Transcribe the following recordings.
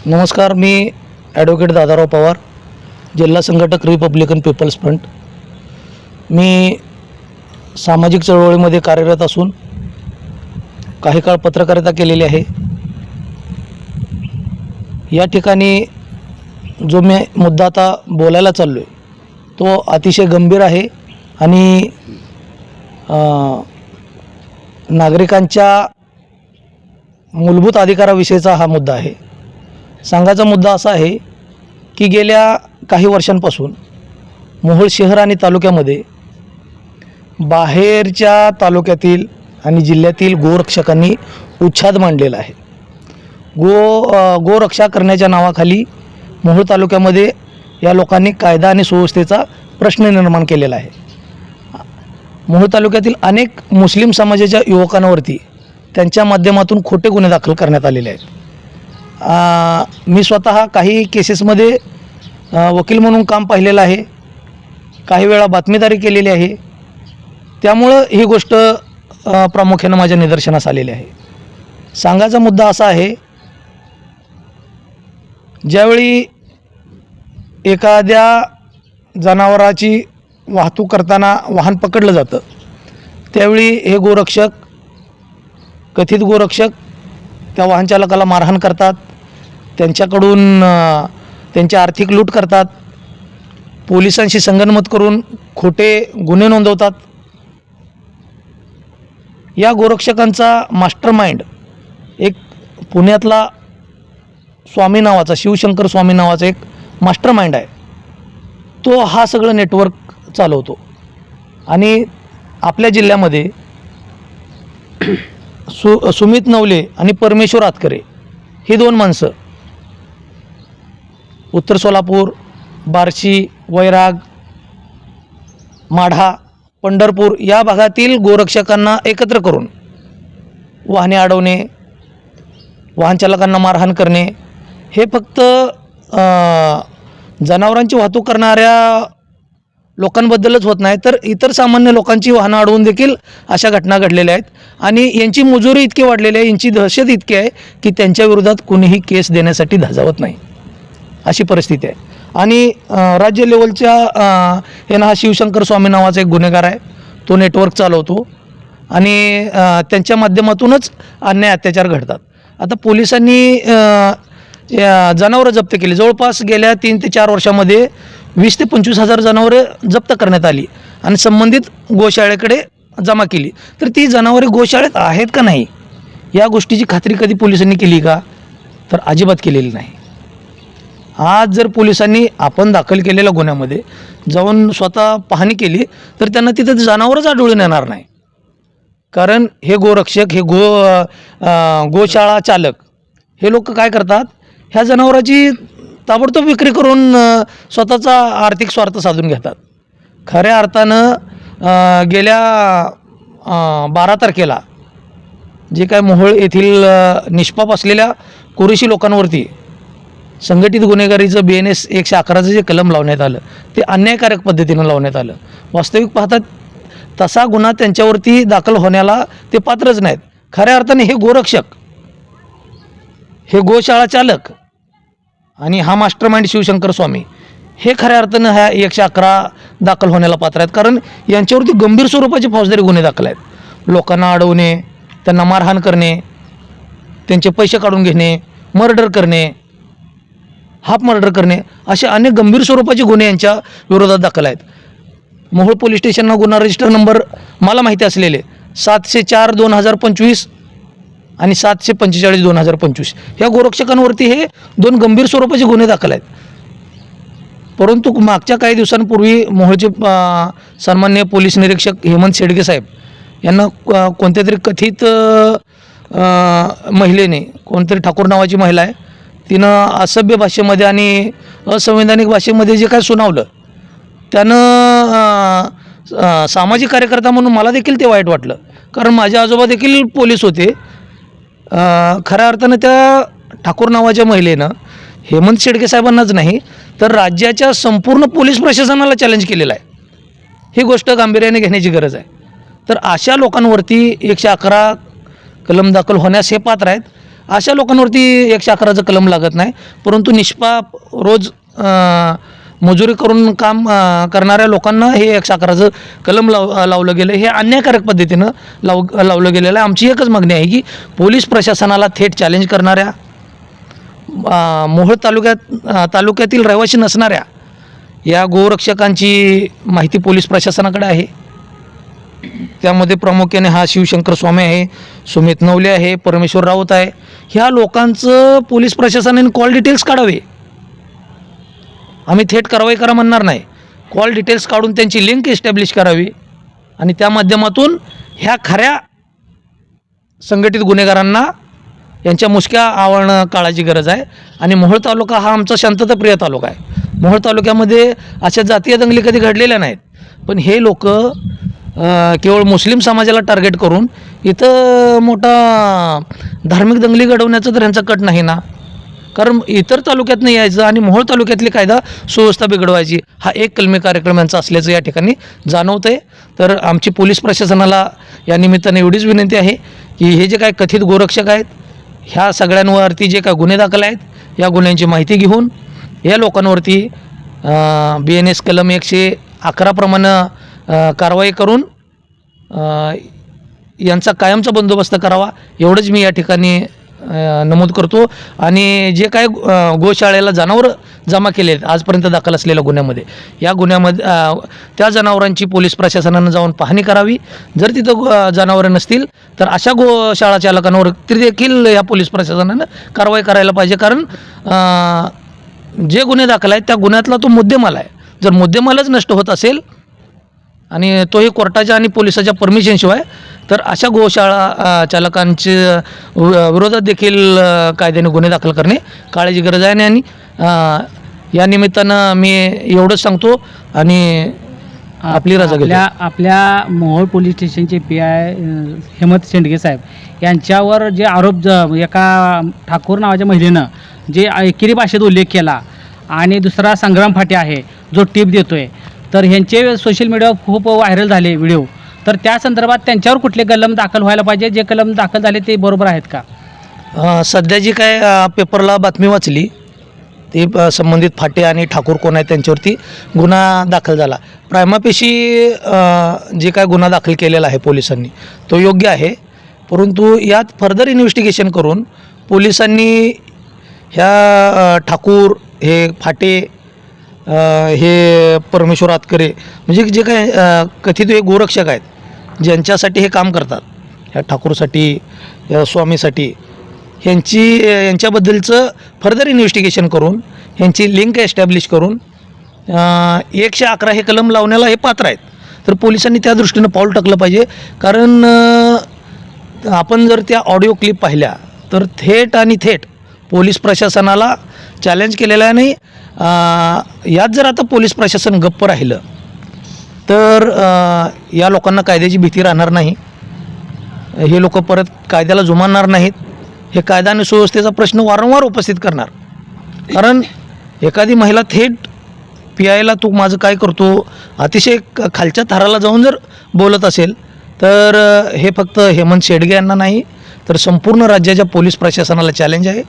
नमस्कार, मी ॲडव्होकेट दादाराव पवार, जिल्हा संघटक रिपब्लिकन पीपल्स फ्रंट. मी सामाजिक चळवळीमध्ये कार्यरत असून काही काळ पत्रकारिता केलेली आहे. या ठिकाणी जो मी मुद्दा आता बोलायला चाललो आहे तो अतिशय गंभीर आहे आणि नागरिकांच्या मूलभूत अधिकाराविषयीचा हा मुद्दा आहे. सांगायचा मुद्दा असा आहे की गेल्या काही वर्षांपासून मोहोळ शहर आणि तालुक्यामध्ये बाहेरच्या तालुक्यातील आणि जिल्ह्यातील गोरक्षकांनी उच्छाद मांडलेला आहे. गोरक्षा करण्याच्या नावाखाली मोहोळ तालुक्यामध्ये या लोकांनी कायदा आणि सुव्यवस्थेचा प्रश्न निर्माण केलेला आहे. मोहोळ तालुक्यातील अनेक मुस्लिम समाजाच्या युवकांवरती त्यांच्या माध्यमातून खोटे गुन्हे दाखल करण्यात आलेले आहेत. मी स्वतः काही केसेसमध्ये वकील म्हणून काम पाहिलेलं आहे, काही वेळा बातमीदारी केलेली आहे. त्यामुळं ही गोष्ट प्रामुख्यानं माझ्या निदर्शनास आलेली आहे. सांगायचा मुद्दा असा आहे, ज्यावेळी एखाद्या जनावराची वाहतूक करताना वाहन पकडलं जातं त्यावेळी हे गोरक्षक, कथित गोरक्षक त्या वाहन चालकाला मारहाण करतात, त्यांच्याकडून त्यांची आर्थिक लूट करतात, पोलिसांशी संगनमत करून खोटे गुन्हे नोंदवतात. या गोरक्षकांचा मास्टर माइंड एक पुण्यातला स्वामी नावाचा, शिवशंकर स्वामी नावाचा एक मास्टर माइंड आहे. तो हा सगळं नेटवर्क चालवतो आणि आपल्या जिल्ह्यामध्ये सुमित नवले आणि परमेश्वर आतकरे ही दोन माणसं उत्तर सोलापूर, बार्शी, वैराग, माढा, पंढरपूर या भागातील गोरक्षकांना एकत्र करून वाहने अडवणे, वाहन चालकांना मारहाण करणे हे फक्त जनावरांची वाहतूक करणाऱ्या लोकांबद्दलच होत नाही, तर इतर सामान्य लोकांची वाहनं अडवून देखील अशा घटना घडलेल्या आहेत. आणि यांची मुजोरी इतकी वाढलेली आहे, यांची दहशत इतकी आहे की त्यांच्या विरोधात कुणीही केस देण्यासाठी धाजावत नाही, अशी परिस्थिती आहे. आणि राज्य लेवलच्या यांना हा शिवशंकर स्वामी नावाचा एक गुन्हेगार आहे, तो नेटवर्क चालवतो आणि त्यांच्या माध्यमातूनच अन्याय अत्याचार घडतात. आता पोलिसांनी जनावरं जप्त केली. जवळपास गेल्या 3 ते 4 वर्षामध्ये 20 ते 25 हजार जनावरं जप्त करण्यात आली आणि संबंधित गोशाळेकडे जमा केली. तर ती जनावरे गोशाळेत आहेत का नाही या गोष्टीची खात्री कधी पोलिसांनी केली का? तर अजिबात केलेली नाही. आज जर पोलिसांनी आपण दाखल केलेल्या गुन्ह्यामध्ये जाऊन स्वतः पाहणी केली तर त्यांना तिथं जनावरच आढळून येणार नाही. कारण हे गोरक्षक, हे गोशाळा चालक हे लोक काय करतात, ह्या जनावराची ताबडतोब विक्री करून स्वतःचा आर्थिक स्वार्थ साधून घेतात. खऱ्या अर्थानं गेल्या 12 तारखेला जे काय मोहोळ येथील निष्पाप असलेल्या कुरेशी लोकांवरती संघटित गुन्हेगारीचं BNS 111चं जे कलम लावण्यात आलं ते अन्यायकारक पद्धतीनं लावण्यात आलं. वास्तविक पाहतात तसा गुन्हा त्यांच्यावरती दाखल होण्याला ते पात्रच नाहीत. खऱ्या अर्थाने हे गोरक्षक, हे गोशाळा चालक आणि हा मास्टर माइंड शिवशंकर स्वामी हे खऱ्या अर्थानं ह्या 111 दाखल होण्याला पात्र आहेत. कारण यांच्यावरती गंभीर स्वरूपाचे फौजदारी गुन्हे दाखल आहेत. लोकांना अडवणे, त्यांना मारहाण करणे, त्यांचे पैसे काढून घेणे, मर्डर करणे, हाफ मर्डर करणे असे अनेक गंभीर स्वरूपाचे गुन्हे यांच्या विरोधात दाखल आहेत. मोहोळ पोलीस स्टेशननं गुन्हा रजिस्टर नंबर मला माहिती असलेले 704/2025 आणि 745/2025 ह्या गोरक्षकांवरती हे 2 गंभीर स्वरूपाचे गुन्हे दाखल आहेत. परंतु मागच्या काही दिवसांपूर्वी मोहोळचे सन्माननीय पोलीस निरीक्षक हेमंत शेडगे साहेब यांना कोणत्या तरी कथित महिलेने, कोणतरी ठाकूर नावाची महिला आहे, तिनं असभ्य भाषेमध्ये आणि असंवैधानिक भाषेमध्ये जे काय सुनावलं त्यानं सामाजिक कार्यकर्ता म्हणून मला देखील ते वाईट वाटलं. कारण माझे आजोबा देखील पोलीस होते. खऱ्या अर्थानं त्या ठाकूर नावाच्या महिलेनं हेमंत शेडगे साहेबांनाच नाही तर राज्याच्या संपूर्ण पोलीस प्रशासनाला चॅलेंज केलेलं आहे. ही गोष्ट गांभीर्याने घेण्याची गरज आहे. तर अशा लोकांवरती 111 कलम दाखल होण्यास हे पात्र आहेत अशा लोकांवरती 111चं कलम लागत नाही. परंतु निष्पाप रोज मजुरी करून काम करणाऱ्या लोकांना हे 111चं कलम लावलं गेलं. हे अन्यायकारक पद्धतीनं लावलं गेलेलं आहे. आमची एकच मागणी आहे की पोलीस प्रशासनाला थेट चॅलेंज करणाऱ्या, मोहोळ तालुक्यातील रहिवासी नसणाऱ्या या गोरक्षकांची माहिती पोलीस प्रशासनाकडे आहे. त्यामध्ये प्रामुख्याने हा शिवशंकर स्वामी आहे, सुमित नवले आहे, परमेश्वर राऊत आहे. ह्या लोकांचं पोलीस प्रशासनाने कॉल डिटेल्स काढावे. आम्ही थेट कारवाई करा म्हणणार नाही. कॉल डिटेल्स काढून त्यांची लिंक एस्टॅब्लिश करावी आणि त्या माध्यमातून ह्या खऱ्या संघटित गुन्हेगारांना यांच्या मुसक्या आवळणं काळाची गरज आहे. आणि मोहोळ तालुका हा आमचा शांतताप्रिय तालुका आहे. मोहोळ तालुक्यामध्ये अशा जातीय दंगली कधी घडलेल्या नाहीत. पण हे लोक केवळ मुस्लिम समाजाला टार्गेट करून इथं मोठा धार्मिक दंगली घडवण्याचं तर ह्यांचा कट नाही ना. कारण इतर तालुक्यातनं यायचं आणि मोहोळ तालुक्यातली कायदा सुव्यवस्था बिघडवायची हा एक कलमी कार्यक्रम यांचा असल्याचं या ठिकाणी जाणवतं आहे. तर आमची पोलीस प्रशासनाला या निमित्ताने एवढीच विनंती आहे की हे जे काय कथित गोरक्षक आहेत ह्या सगळ्यांवरती जे काय गुन्हे दाखल आहेत या गुन्ह्यांची माहिती घेऊन या लोकांवरती BNS कलम 111 प्रमाणे कारवाई करून यांचा कायमचा बंदोबस्त करावा एवढंच मी या ठिकाणी नमूद करतो. आणि जे काय गोशाळेला जनावरं जमा केले आहेत आजपर्यंत दाखल असलेल्या गुन्ह्यामध्ये, या गुन्ह्यामध्ये त्या जनावरांची पोलीस प्रशासनानं जाऊन पाहणी करावी. जर तिथं जनावरं नसतील तर अशा गोशाळा चालकांवर देखील या पोलीस प्रशासनानं कारवाई करायला पाहिजे. कारण जे गुन्हे दाखल आहेत त्या गुन्ह्यातला तो मुद्देमाल आहे. जर मुद्देमालच नष्ट होत असेल आणि तोही कोर्टाच्या आणि पोलिसाच्या परमिशनशिवाय तर अशा गोशाळा चालकांच्या विरोधात देखील कायद्याने गुन्हे दाखल करणे काळाची गरज आहे. आणि या निमित्तानं मी एवढंच सांगतो आणि आपली रजा घेतो. आपल्या मोहोळ पोलीस स्टेशनचे PI हेमंत शेंडगे साहेब यांच्यावर जे आरोप एका ठाकूर नावाच्या महिलेनं जे एकेरी भाषेत उल्लेख केला आणि दुसरा संग्राम फाटे आहे जो टीप देतोय, तर ह्यांचे सोशल मीडियावर खूप व्हायरल झाले व्हिडिओ. तर त्या संदर्भात त्यांच्यावर कुठले कलम दाखल व्हायला पाहिजे? जे कलम दाखल झाले ते बरोबर आहेत का? सध्या जी काय पेपरला बातमी वाचली ते संबंधित फाटे आणि ठाकूर कोण आहेत त्यांच्यावरती गुन्हा दाखल झाला. प्रायमापेशी जे काय गुन्हा दाखल केलेला आहे पोलिसांनी तो योग्य आहे. परंतु यात फर्दर इन्व्हेस्टिगेशन करून पोलिसांनी ह्या ठाकूर, हे फाटे, हे परमेश्वर आतकरे म्हणजे जे काय कथित हे गोरक्षक आहेत ज्यांच्यासाठी हे काम करतात, ह्या ठाकूरसाठी, या स्वामीसाठी, यांच्याबद्दलचं फर्दर इन्व्हेस्टिगेशन करून ह्यांची लिंक एस्टॅब्लिश करून 111 हे कलम लावण्याला हे पात्र आहेत. तर पोलिसांनी त्या दृष्टीनं पाऊल टाकलं पाहिजे. कारण आपण जर त्या ऑडिओ क्लिप पाहिल्या तर थेट पोलीस प्रशासनाला चॅलेंज केलेलं आहे. आणि यात जर आता पोलीस प्रशासन गप्प राहिलं तर या लोकांना कायद्याची भीती राहणार नाही. हे लोक परत कायद्याला जुमानणार नाहीत. हे कायदा आणि सुव्यवस्थेचा प्रश्न वारंवार उपस्थित करणार. कारण एखादी महिला थेट PIला तू माझं काय करतो अतिशय खालच्या थराला जाऊन जर बोलत असेल तर हे फक्त हेमंत शेडगे यांना नाही तर संपूर्ण राज्याच्या पोलीस प्रशासनाला चॅलेंज आहे.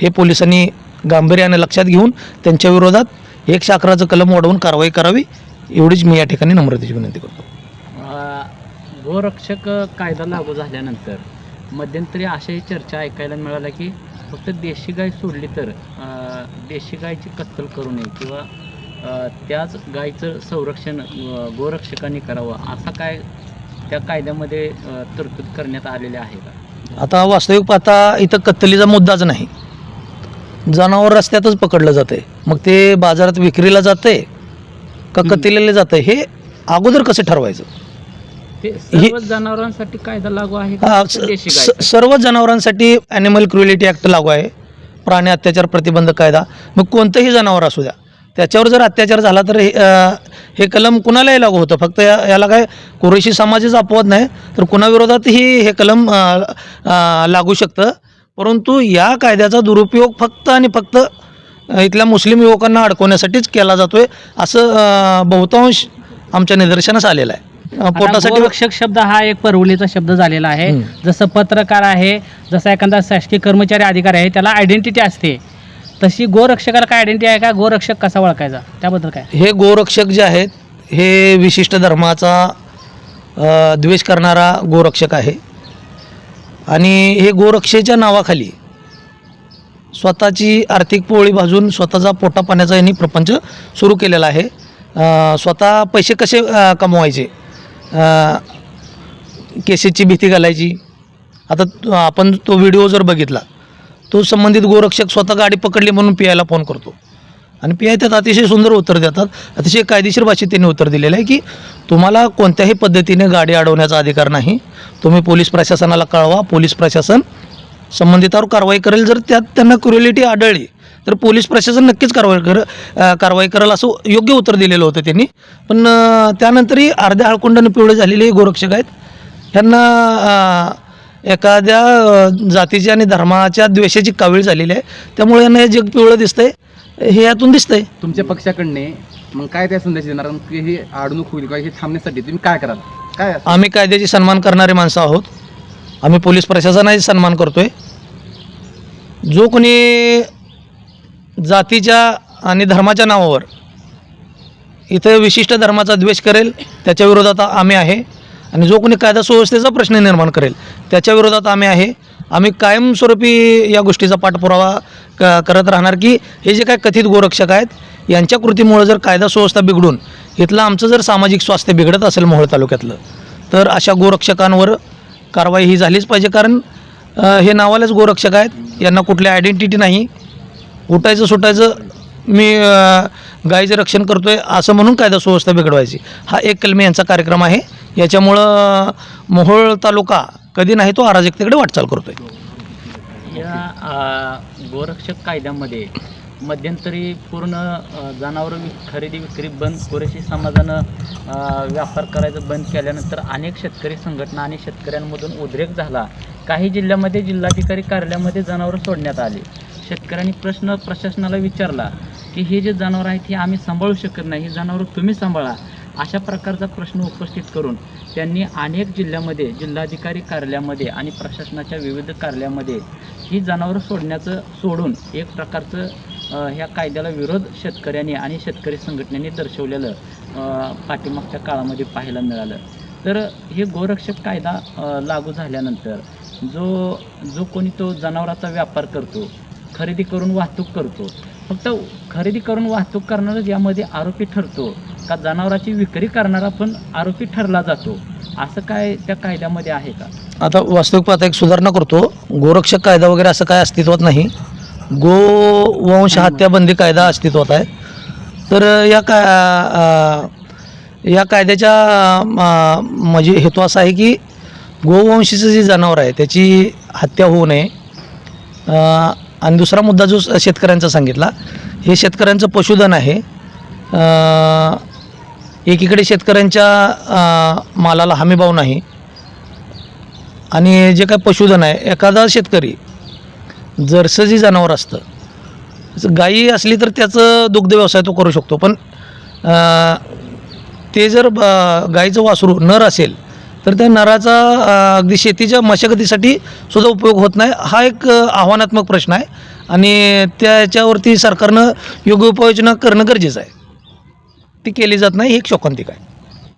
हे पोलिसांनी गांभीर्याने लक्षात घेऊन त्यांच्या विरोधात 111चं कलम वाढवून कारवाई करावी एवढीच मी या ठिकाणी नम्रतेची विनंती करतो. गोरक्षक कायदा लागू झाल्यानंतर मध्यंतरी अशाही चर्चा ऐकायला मिळाल्या की फक्त देशी गाय सोडली तर देशी गायची कत्तल करू नये किंवा त्याच गायचं संरक्षण गोरक्षकांनी करावं, असा काय त्या कायद्यामध्ये तरतूद करण्यात आलेली आहे का? आता वास्तविक पाहता इथं कत्तलीचा मुद्दाच नाही. जनावर रस्त्यातच पकडलं जातं आहे, मग ते बाजारात विक्रीला जातं आहे का कत्तलेलं जातं आहे हे अगोदर कसं ठरवायचं? सर्व जनावरांसाठी कायदा लागू आहे? सर्व जनावरांसाठी ॲनिमल क्रुएलिटी ॲक्ट लागू आहे, प्राणी अत्याचार प्रतिबंधक कायदा. मग कोणतंही जनावर असू द्या त्याच्यावर जर अत्याचार झाला तर हे कलम कुणालाही लागू होतं. फक्त याला काय कुरेशी समाजाचा अपवाद नाही तर कुणाविरोधातही हे कलम लागू शकतं. परंतु या कायद्याचा दुरुपयोग फक्त आणि फक्त इथल्या मुस्लिम युवकांना अडकवण्यासाठीच केला जातो आहे असं बहुतांश आमच्या निदर्शनास आलेलं आहे. पोटासाठी गोरक्षक शब्द हा एक परवलीचा शब्द झालेला आहे. हं. जसं पत्रकार आहे, जसा एखादा शासकीय कर्मचारी अधिकारी आहे, त्याला आयडेंटिटी असते, तशी गोरक्षकाला काय आयडेंटिटी आहे का? गोरक्षक कसा ओळखायचा त्याबद्दल काय? हे गोरक्षक जे आहेत हे विशिष्ट धर्माचा द्वेष करणारा गोरक्षक आहे आणि हे गोरक्षेच्या नावाखाली स्वतःची आर्थिक पोळी भाजून स्वतःचा पोटापाण्याचा यांनी प्रपंच सुरू केलेला आहे. स्वतः पैसे कसे कमवायचे, केसेसची भीती घालायची. आता आपण तो व्हिडिओ जर बघितला, तो संबंधित गोरक्षक स्वतः गाडी पकडली म्हणून पीआयला फोन करतो आणि पीआय त्यात अतिशय सुंदर उत्तर देतात. अतिशय कायदेशीर भाषेत त्यांनी उत्तर दिलेलं आहे की तुम्हाला कोणत्याही पद्धतीने गाडी अडवण्याचा अधिकार नाही, तुम्ही पोलीस प्रशासनाला कळवा, पोलीस प्रशासन संबंधितावर कारवाई करेल. जर त्यात त्यांना क्रुएलिटी आढळली तर पोलीस प्रशासन नक्कीच कारवाई करेल असं योग्य उत्तर दिलेलं होतं त्यांनी. पण त्यानंतरही अर्ध्या हळकुंडाने पिवळे झालेले गोरक्षक आहेत. ह्यांना एखाद्या जातीची आणि धर्माच्या द्वेषाची कावीळ झालेली आहे, त्यामुळे यांना हे जग पिवळं दिसतंय, हे यातून दिसतंय. तुमच्या पक्षाकडने मग काय त्या संदेश देणार की ही अडवणूक होईल का, हे थांबण्यासाठी तुम्ही काय कराल? काय असं? आम्ही कायद्याची सन्मान करणारे माणसं आहोत. आम्ही पोलीस प्रशासनाचा सन्मान करतोय. जो कोणी जातीच्या आणि धर्माच्या नावावर इथं विशिष्ट धर्माचा द्वेष करेल त्याच्या विरोधात आम्ही आहे आणि जो कोणी कायदा सुव्यवस्थेचा प्रश्न निर्माण करेल त्याच्या विरोधात आम्ही आहे. आम्ही कायमस्वरूपी या गोष्टीचा पाठपुरावा करत राहणार की हे जे काय कथित गोरक्षक आहेत यांच्या कृतीमुळे जर कायदा सुव्यवस्था बिघडून इथलं आमचं जर सामाजिक स्वास्थ्य बिघडत असेल मोहोळ तालुक्यातलं, तर अशा गोरक्षकांवर कारवाई ही झालीच पाहिजे. कारण हे नावालेच गोरक्षक आहेत, यांना कुठली आयडेंटिटी नाही. उठायचं सुटायचं मी गायीचं रक्षण करतोय असं म्हणून कायदा सुव्यवस्था बिघडवायची, हा एक कलमी यांचा कार्यक्रम आहे. याच्यामुळं मोहोळ तालुका कधी नाही तो अराजकतेकडे वाटचाल करतोय. या गोरक्षक कायद्यामध्ये मध्यंतरी पूर्ण जनावरं खरेदी विक्री बंद, कुरेशी समाजानं व्यापार करायचं बंद केल्यानंतर अनेक शेतकरी संघटना आणि शेतकऱ्यांमधून उद्रेक झाला. काही जिल्ह्यामध्ये जिल्हाधिकारी कार्यालयामध्ये जनावरं सोडण्यात आली. शेतकऱ्यांनी प्रश्न प्रशासनाला विचारला की हे जे जनावरं आहेत हे आम्ही सांभाळू शकत नाही, ही जनावरं तुम्ही सांभाळा. अशा प्रकारचा प्रश्न उपस्थित करून त्यांनी अनेक जिल्ह्यामध्ये जिल्हाधिकारी कार्यालयामध्ये आणि प्रशासनाच्या विविध कार्यालयामध्ये ही जनावरं सोडून एक प्रकारचं ह्या कायद्याला विरोध शेतकऱ्यांनी आणि शेतकरी संघटनेने दर्शवलेलं पाठीमागच्या काळामध्ये पाहायला मिळालं. तर हे गोरक्षक कायदा लागू झाल्यानंतर जो कोणी तो जनावराचा व्यापार करतो, खरेदी करून वाहतूक करतो, फक्त खरेदी करून वाहतूक करणारच यामध्ये आरोपी ठरतो का जनावराची विक्री करणारा पण आरोपी ठरला जातो, असं काय त्या कायद्यामध्ये आहे का? आता वास्तविक पाहता एक सुधारणा करतो. गोरक्षक कायदा वगैरे असं काय अस्तित्वात नाही. गोवंश हत्याबंदी कायदा अस्तित्वात आहे. तर या कायद्याच्या म्हणजे हेतू असा आहे की गोवंशीचं जे जनावर आहे त्याची हत्या होऊ नये. आणि दुसरा मुद्दा जो शेतकऱ्यांचा सांगितला, हे शेतकऱ्यांचं पशुधन आहे. एकीकडे शेतकऱ्यांच्या मालाला हमीभाव नाही आणि जे काय पशुधन आहे, एखादा शेतकरी जरसं जे जनावर असतं, गाई असली तर त्याचं दुग्ध व्यवसाय तो करू शकतो, पण ते जर गाईचं वासरू नर असेल तर त्या नराचा अगदी शेतीच्या मशागतीसाठी सुद्धा उपयोग होत नाही. हा एक आव्हानात्मक प्रश्न आहे आणि त्याच्यावरती सरकारनं योग्य उपाययोजना करणं गरजेचं आहे. ती केली जात नाही, ही एक शोकांतिक आहे.